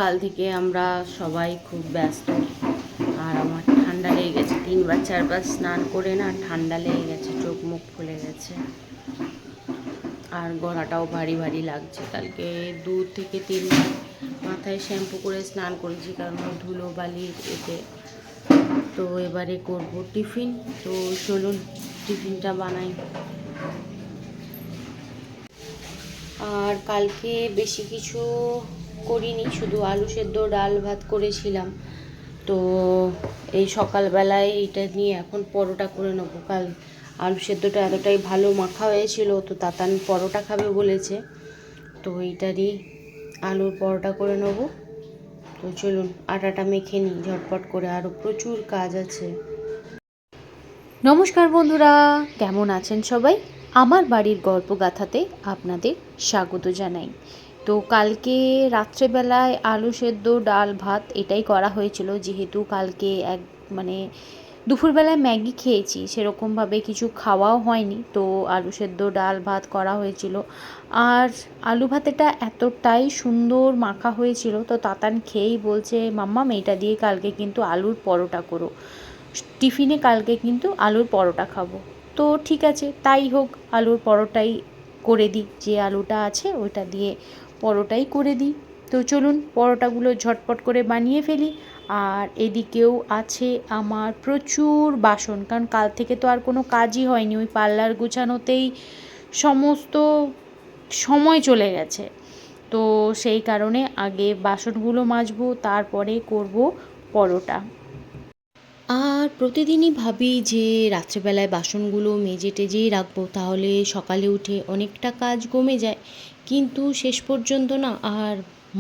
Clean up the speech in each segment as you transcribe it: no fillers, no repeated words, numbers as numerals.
কাল থেকে আমরা সবাই খুব ব্যস্ত। আর আমার ঠান্ডা লেগে গেছে, 3বার 4বার স্নান করে না ঠান্ডা লেগে গেছে, চোখ মুখ ফুলে গেছে আর গলাটাও ভারী ভারী লাগছে। কালকে 2 থেকে 3বার মাথায় শ্যাম্পু করে স্নান করেছি, কারণ ধুলো বালির এতে। তো এবারে করব টিফিন। তো চলুন টিফিনটা বানাই। আর কালকে বেশি কিছু করিনি, শুধু আলু সেদ্ধ ডাল ভাত করেছিলাম। তো এই সকালবেলায় এইটা নিয়ে এখন পরোটা করে নেবো। কাল আলু সেদ্ধটা এতটাই ভালো মাখা হয়েছিল, তো তাতান পরোটা খাবে বলেছে, তো এইটারই আলুর পরোটা করে নেবো। তো চলুন আটাটা মেখে নিই ঝটপট করে, আরও প্রচুর কাজ আছে। নমস্কার বন্ধুরা, কেমন আছেন সবাই? আমার বাড়ির গল্পগাথাতে আপনাদের স্বাগত জানাই। তো কালকে রাত্রেবেলায় আলু সেদ্ধ ডাল ভাত এটাই করা হয়েছিল, যেহেতু কালকে দুপুরবেলায় ম্যাগি খেয়েছি, সেরকমভাবে কিছু খাওয়াও হয়নি। তো আলু সেদ্ধ ডাল ভাত করা হয়েছিল। আর আলু ভাতেটা এতটাই সুন্দর মাখা হয়েছিল, তো তাতান খেয়েই বলছে, মাম্মাম এটা দিয়ে কালকে কিন্তু আলুর পরোটা করো, টিফিনে কালকে কিন্তু আলুর পরোটা খাবো। তো ঠিক আছে, তাই হোক, আলুর পরোটাই করে দিই, যে আলুটা আছে ওইটা দিয়ে পরোটাই করে দিই। তো চলুন পরোটাগুলো ঝটপট করে বানিয়ে ফেলি। আর এদিকেও আছে আমার প্রচুর বাসন, কারণ কাল থেকে তো আর কোনো কাজই হয়নি, ওই পার্লার গুছানোতেই সমস্ত সময় চলে গেছে। তো সেই কারণে আগে বাসনগুলো মাজবো, তারপরে করব পরোটা। আর প্রতিদিনই ভাবি যে রাত্রেবেলায় বাসনগুলো মেজে টেজেই রাখবো, তাহলে সকালে উঠে অনেকটা কাজ কমে যায়। কিন্তু শেষ পর্যন্ত না আর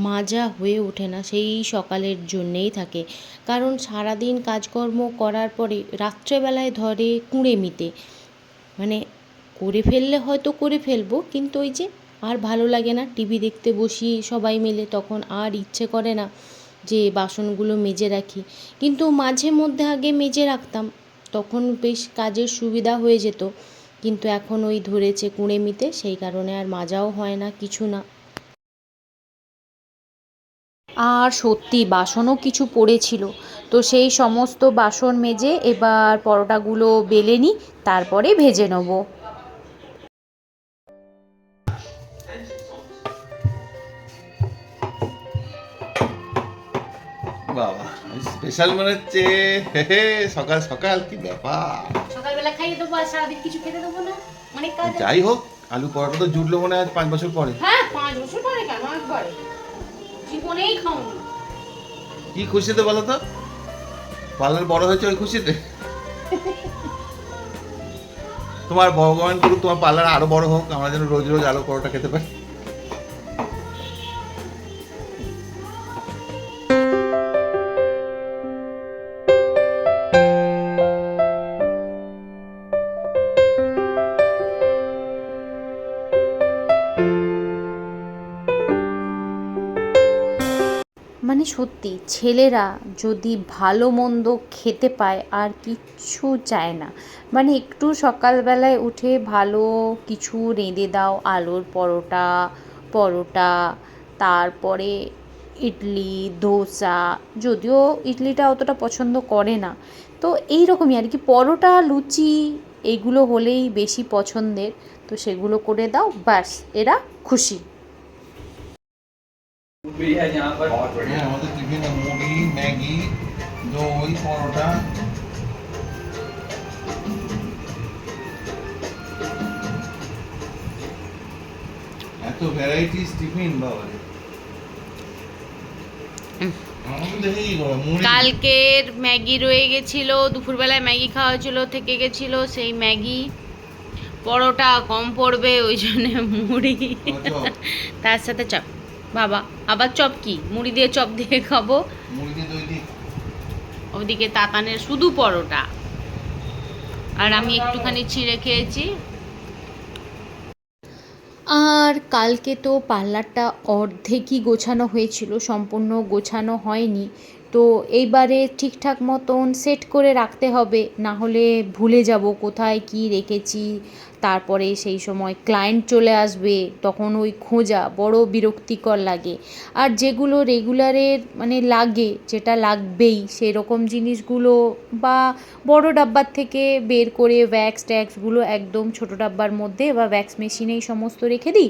মাজা হয়ে ওঠে না, সেই সকালের জন্যেই থাকে। কারণ সারাদিন কাজকর্ম করার পরে রাত্রেবেলায় ধরে কুঁড়েমিতে, করে ফেললে হয়তো করে ফেলবো, কিন্তু ওই যে আর ভালো লাগে না, টিভি দেখতে বসি সবাই মিলে, তখন আর ইচ্ছে করে না যে বাসনগুলো মেজে রাখি। কিন্তু মাঝে মধ্যে আগে মেজে রাখতাম, তখন বেশ কাজের সুবিধা হয়ে যেত। কিন্তু এখন ওই ধরেছে কুঁড়েমিতে, সেই কারণে আর মাজাও হয় না, কিছু না। আর সত্যি বাসনও কিছু পড়েছিল, তো সেই সমস্ত বাসন মেজে এবার পরোটাগুলো বেলে নিই, তারপরে ভেজে নেবো। বাবা, স্পেশাল মনে হচ্ছে। সকাল সকাল কি ব্যাপার! সকালবেলা খাইয়ে দেবো আর সারাদিন কিছু খেতে দেবো না, অনেক কাজ আছে। যাই হোক, আলু পরোটা তো জুটলো মনে হয় 5 বছর পরে। হ্যাঁ, 5 বছর পরে কেন, একবারে জীবনেই খাওনি। কি খুশিতে বলো তো? পার্লার বড় হয়েছে ওই খুশিতে? তোমার ভগবান করুক তোমার পার্লার আরো বড় হোক, আমরা যেন রোজ রোজ আলু পরোটা খেতে পারি। সত্যি ছেলেরা যদি ভালো মন্দ খেতে পায় আর কিচ্ছু চায় না। একটু সকালবেলায় উঠে ভালো কিছু রেঁধে দাও, আলুর পরোটা, পরোটা, তারপরে ইডলি, ধোসা, যদিও ইডলিটা অতটা পছন্দ করে না, তো এই রকমই আর কি, পরোটা, লুচি এইগুলো হলেই বেশি পছন্দের। তো সেগুলো করে দাও, ব্যাস এরা খুশি। আমাদের টিফিনে মুড়ি, ম্যাগি, দই, পরোটা। এত ভ্যারাইটিস টিফিন বাবা। কালকের ম্যাগি রয়ে গেছিল, দুপুরবেলায় ম্যাগি খাওয়া হয়েছিল, থেকে গেছিল সেই ম্যাগি। পরোটা কম পড়বে ওই জন্য মুড়ি, তার সাথে চপ। বাবা আবার চপ কি, মুড়ি দিয়ে চপ দিয়ে খাবো। ওদিকে তাতানের শুধু পরোটা, আর আমি একটুখানি ছিঁড়ে খেয়েছি। আর কালকে তো পার্লারটা অর্ধেকই গোছানো হয়েছিল, সম্পূর্ণ গোছানো হয়নি। তো এইবারে ঠিকঠাক মতন সেট করে রাখতে হবে, না হলে ভুলে যাব কোথায় কি রেখেছি। তারপরে সেই সময় ক্লায়েন্ট চলে আসবে, তখন ওই খোঁজা বড় বিরক্তিকর লাগে। আর যেগুলো রেগুলারের মানে লাগে, যেটা লাগবেই সেরকম জিনিসগুলো বা বড় ডাব্বার থেকে বের করে ভ্যাক্স ট্যাক্সগুলো একদম ছোটো ডাব্বার মধ্যে বা ভ্যাক্স মেশিনেই সমস্ত রেখে দিই।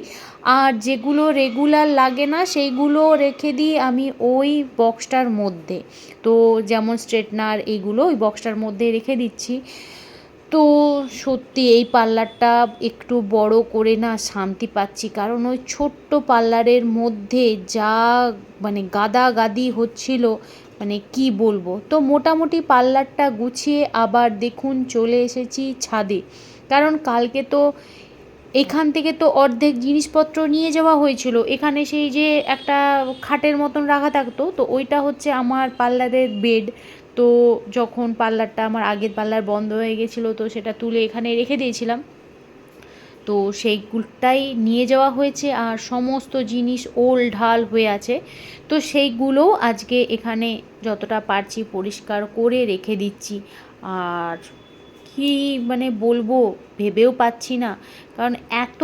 আর যেগুলো রেগুলার লাগে না সেইগুলো রেখে দিই আমি ওই বক্সটার মধ্যে। তো যেমন স্ট্রেটনার এইগুলো ওই বক্সটার মধ্যে রেখে দিচ্ছি। তো সত্যি এই পার্লারটা একটু বড় করে না শান্তি পাচ্ছি, কারণ ওই ছোট্ট পার্লারের মধ্যে যা মানে গাদাগাদি হচ্ছিল, মানে কি বলবো। তো মোটামুটি পার্লারটা গুছিয়ে আবার দেখুন চলে এসেছি ছাদে, কারণ কালকে তো এখান থেকে তো অর্ধেক জিনিসপত্র নিয়ে যাওয়া হয়েছিল। এখানে সেই যে একটা খাটের মতন রাখা থাকতো, তো ওইটা হচ্ছে আমার পার্লারের বেড। তো যখন পার্লারটা আমার আগের পার্লার বন্ধ হয়ে গেছিলো, তো সেটা তুলে এখানে রেখে দিয়েছিলাম। তো সেইগুলোটাই নিয়ে যাওয়া হয়েছে, আর সমস্ত জিনিস ওল ঢাল হয়ে আছে। তো সেইগুলোও আজকে এখানে যতটা পারছি পরিষ্কার করে রেখে দিচ্ছি। আর কি মানে বলবো, ভেবেও পাচ্ছি না, কারণ এত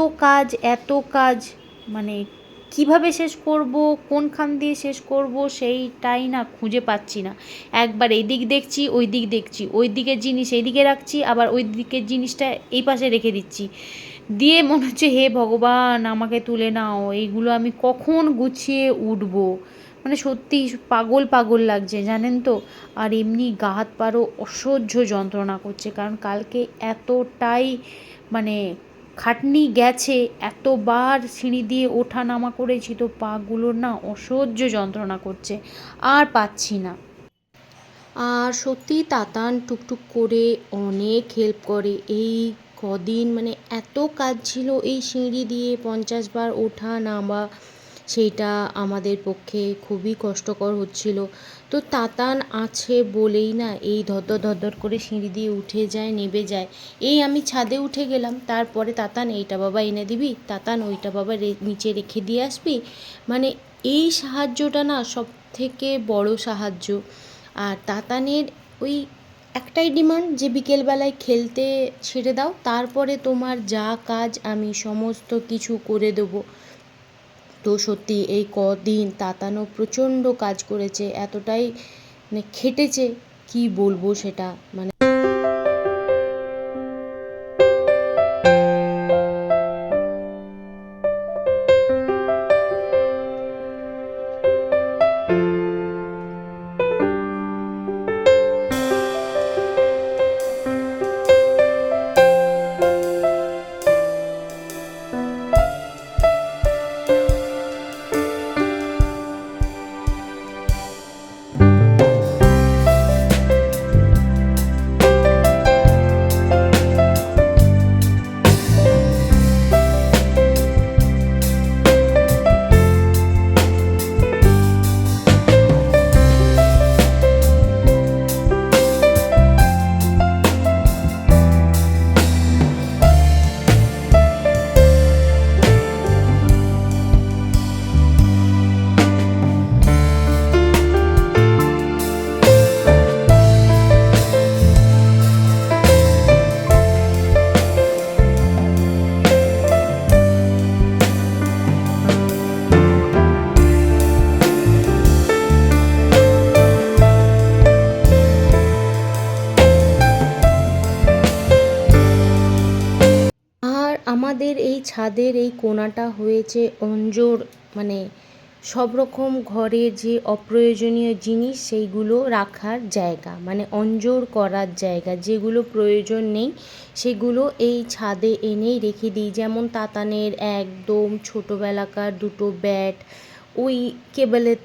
কাজ মানে কিভাবে শেষ করব, কোনখান দিয়ে শেষ করব সেইটাই না খুঁজে পাচ্ছি না। একবার এই দিক দেখছি, ওই দিক দেখছি, ওই দিকের জিনিস এই দিকে রাখছি, আবার ওই দিকের জিনিসটা এই পাশে রেখে দিচ্ছি, দিয়ে মনে হচ্ছে হে ভগবান আমাকে তুলে নাও, এইগুলো আমি কখন গুছিয়ে উঠবো। মানে সত্যি পাগল পাগল লাগছে জানেন তো। আর এমনি গা হাত পারও অসহ্য যন্ত্রণা করছে, কারণ কালকে এতটাই মানে খাটনি গেছে, এতবার সিঁড়ি দিয়ে ওঠা নামা করেছি, তো পাগুলোর না অসহ্য যন্ত্রণা করছে, আর পাচ্ছি না। আর সত্যি তাতান টুকটুক করে অনেক হেল্প করে। এই কদিন মানে এত কাজ ছিল, এই সিঁড়ি দিয়ে 50 বার ওঠা নামা, সেইটা আমাদের পক্ষে খুবই কষ্টকর হচ্ছিল। তো তাতান আছে বলেই না এই ধদ্দর ধদ্দর করে সিঁড়ি দিয়ে উঠে যায়, নেমে যায়। এই আমি ছাদে উঠে গেলাম, তারপরে তাতান এইটা বাবা এনে দিবি, তাতান ওইটা বাবা নিচে রেখে দিয়ে আসবি। মানে এই সাহায্যটা না সব থেকে বড় সাহায্য। আর তাতানের ওই একটাই ডিমান্ড যে বিকেলবেলায় খেলতে ছেড়ে দাও, তারপরে তোমার যা কাজ আমি সমস্ত কিছু করে দেবো। তো সত্যি এই কদিন তাতানও প্রচণ্ড কাজ করেছে, এতটাই মানে খেটেছে কি বলবো সেটা মানে। আর আমাদের এই ছাদের এই কোণাটা হয়েছে অঞ্জর, মানে সব রকম ঘরের যে অপ্রয়োজনীয় জিনিস সেইগুলো রাখার জায়গা, মানে অঞ্জর করার জায়গা। যেগুলো প্রয়োজন নেই সেগুলো এই ছাদে এনেই রেখে দিই। যেমন তাতানের একদম ছোটোবেলাকার দুটো ব্যাট, ওই কেবেলের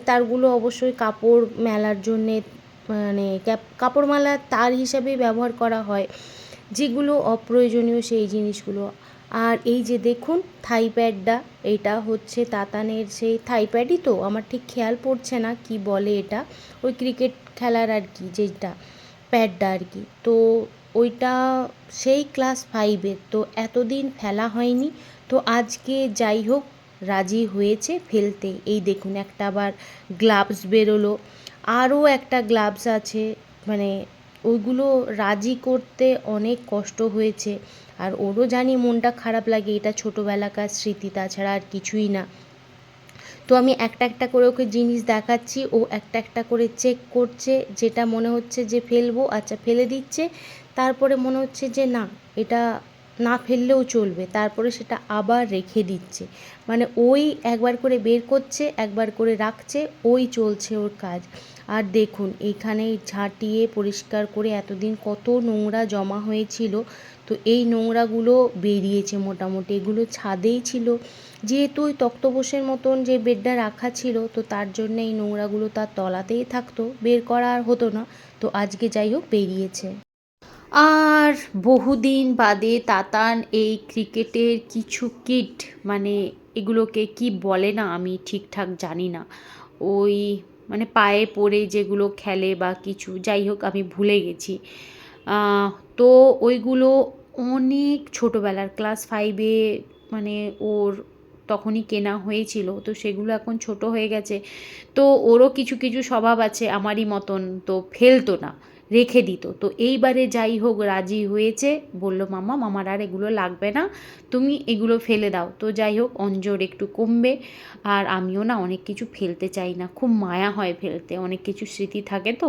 তারগুলো অবশ্যই কাপড় মেলার জন্যে, মানে কাপড় মেলার তার হিসাবেই ব্যবহার করা হয়, যেগুলো অপ্রয়োজনীয় সেই জিনিসগুলো। আর এই যে দেখুন থাই প্যাডটা, এটা হচ্ছে তাতানের সেই থাই প্যাডই, তো আমার ঠিক খেয়াল পড়ছে না কি বলে এটা, ওই ক্রিকেট খেলার আর কি যেটা প্যাডটা আর কি। তো ওইটা সেই ক্লাস 5-এর, তো এতদিন ফেলা হয়নি, তো আজকে যাই হোক রাজি হয়েছে ফেলতে। এই দেখুন একটা আবার গ্লাভস বেরোলো, আরও একটা গ্লাভস আছে, মানে ওইগুলো রাজি করতে অনেক কষ্ট হয়েছে। আর ওরও জানি মনটা খারাপ লাগে, এটা ছোটোবেলাকার স্মৃতি, তাছাড়া আর কিছুই না। তো আমি একটা একটা করে ওকে জিনিস দেখাচ্ছি, ও একটা একটা করে চেক করছে, যেটা মনে হচ্ছে যে ফেলবো আচ্ছা ফেলে দিচ্ছে, তারপরে মনে হচ্ছে যে না এটা না ফেললেও চলবে, তারপরে সেটা আবার রেখে দিচ্ছে। মানে ওই একবার করে বের করছে, একবার করে রাখছে, ওই চলছে ওর কাজ। আর দেখুন এইখানে ঝাঁটিয়ে পরিষ্কার করে এতদিন কত নোংরা জমা হয়েছিল, তো এই নোংরাগুলো বেরিয়েছে মোটামুটি। এগুলো ছাদেই ছিল, যেহেতু ওই তক্তপোষের মতন যে বেডটা রাখা ছিল, তো তার জন্য এই নোংরাগুলো তার তলাতেই থাকতো, বের করা আর হতো না। তো আজকে যাই হোক বেরিয়েছে। আর বহুদিন বাদে তাতান এই ক্রিকেটের কিছু কিট, মানে এগুলোকে কি বলে না আমি ঠিকঠাক জানি না, ওই মানে পায়ে পড়ে যেগুলো খেলে বা কিছু, যাই হোক আমি ভুলে গেছি। তো ওইগুলো অনেক ছোটোবেলার ক্লাস 5-এ মানে ওর তখনই কেনা হয়েছিল, তো সেগুলো এখন ছোট হয়ে গেছে। তো ওরও কিছু কিছু স্বভাব আছে আমারই মতন, তো ফেলতো না, রেখে দিত। তো এইবারে যাই হোক রাজি হয়েছে, বলল মাম্মা আমার আর এগুলো লাগবে না, তুমি এগুলো ফেলে দাও। তো যাই হোক অঞ্জর একটু কমবে, আর আমিও না অনেক কিছু ফেলতে চাই না, খুব মায়া হয় ফেলতে, অনেক কিছু স্মৃতি থাকে তো।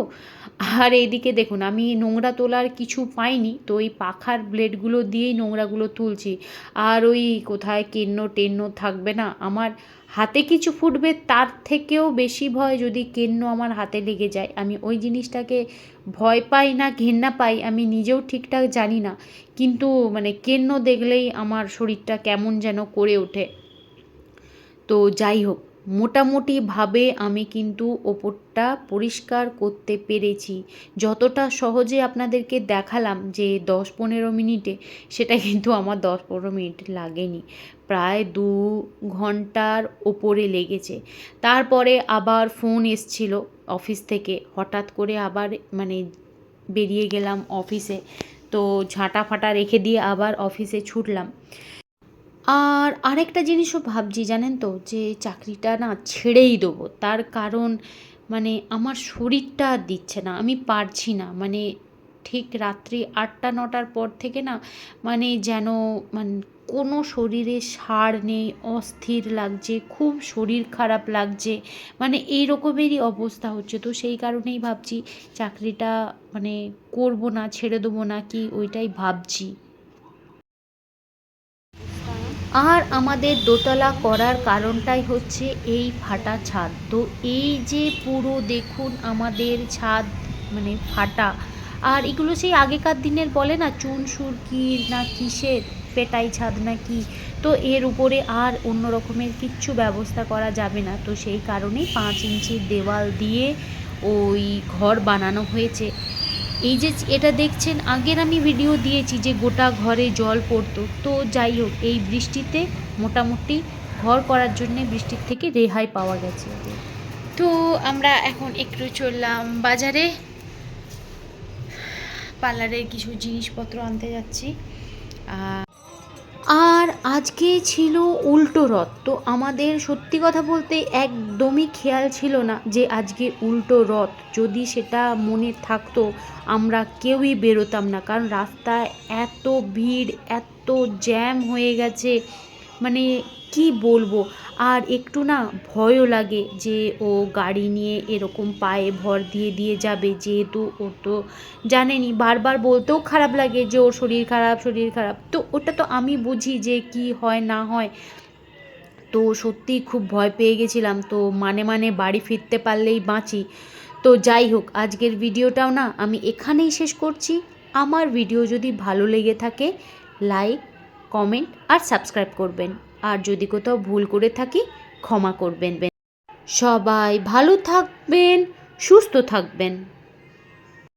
আর এইদিকে দেখুন আমি নোংরা তোলার কিছু পাইনি, তো ওই পাখার ব্লেডগুলো দিয়েই নোংরাগুলো তুলছি। আর ওই কোথায় কেন্ন টেন্ন থাকবে না, আমার হাতে কিছু ফুটবে তার থেকেও বেশি ভয় যদি কেন্ন আমার হাতে লেগে যায়। আমি ওই জিনিসটাকে ভয় পাই না ঘেন্না পাই আমি নিজেও ঠিকঠাক জানি না, কিন্তু মানে কেন্ন দেখলেই আমার শরীরটা কেমন যেন করে ওঠে। তো যাই হোক মোটামুটিভাবে আমি কিন্তু ওপরটা পরিষ্কার করতে পেরেছি, যতটা সহজে আপনাদেরকে দেখালাম যে 10-15 মিনিটে, সেটা কিন্তু আমার 10-15 মিনিট লাগেনি, প্রায় 2 ঘন্টার ওপরে লেগেছে। তারপরে আবার ফোন এসছিল অফিস থেকে, হঠাৎ করে আবার মানে বেরিয়ে গেলাম অফিসে, তো ঝাঁটা ফাটা রেখে দিয়ে আবার অফিসে ছুটলাম। আর আরেকটা জিনিসও ভাবছি জানেন তো, যে চাকরিটা না ছেড়েই দেবো, তার কারণ মানে আমার শরীরটা আর দিচ্ছে না, আমি পারছি না, মানে ঠিক রাত্রি 8টা-9টার পর থেকে না মানে যেন মানে কোনো শরীরে সাড় নেই, অস্থির লাগছে, খুব শরীর খারাপ লাগছে, মানে এই রকমেরই অবস্থা হচ্ছে। তো সেই কারণেই ভাবছি চাকরিটা মানে করব না, ছেড়ে দেবো নাকি ওইটাই ভাবছি। আর আমাদের দোতলা করার কারণটাই হচ্ছে এই ফাটা ছাদ। তো এই যে পুরো দেখুন আমাদের ছাদ মানে ফাটা, আর এগুলো সেই আগেকার দিনের বলে না চুন সুরকির না কিসের পেটাই ছাদ না কি, তো এর উপরে আর অন্য রকমের কিচ্ছু ব্যবস্থা করা যাবে না। তো সেই কারণেই 5 ইঞ্চির দেওয়াল দিয়ে ওই ঘর বানানো হয়েছে। এই যে এটা দেখছেন, আগের আমি ভিডিও দিয়েছি যে গোটা ঘরে জল পড়তো, তো যাই হোক এই বৃষ্টিতে মোটামুটি ঘর করার জন্যে বৃষ্টির থেকে রেহাই পাওয়া গেছে। তো আমরা এখন একটু চললাম বাজারে, পার্লারের কিছু জিনিসপত্র আনতে যাচ্ছি। আর আজকে ছিল উল্টো রথ, তো আমাদের সত্যি কথা বলতে একদমই খেয়াল ছিল না যে আজকে উল্টো রথ, যদি সেটা মনে থাকতো আমরা কেউই বেরোতাম না, কারণ রাস্তায় এত ভিড় এত জ্যাম হয়ে গেছে, মানে কি বলবো। আর একটু না ভয়ও লাগে যে ও গাড়ি নিয়ে এরকম পায়ে ভর দিয়ে দিয়ে যাবে, যেহেতু ও তো জানেনই, বারবার বলতেও খারাপ লাগে যে ওর শরীর খারাপ শরীর খারাপ, তো ওটা তো আমি বুঝি যে কি হয় না হয়। তো সত্যিই খুব ভয় পেয়ে গেছিলাম, তো মানে মানে বাড়ি ফিরতে পারলেই বাঁচি। তো যাই হোক আজকের ভিডিওটাও না আমি এখানেই শেষ করছি। আমার ভিডিও যদি ভালো লেগে থাকে লাইক কমেন্ট আর সাবস্ক্রাইব করবেন, আর যদি কোথাও ভুল করে থাকি ক্ষমা করবেন। সবাই ভালো থাকবেন, সুস্থ থাকবেন।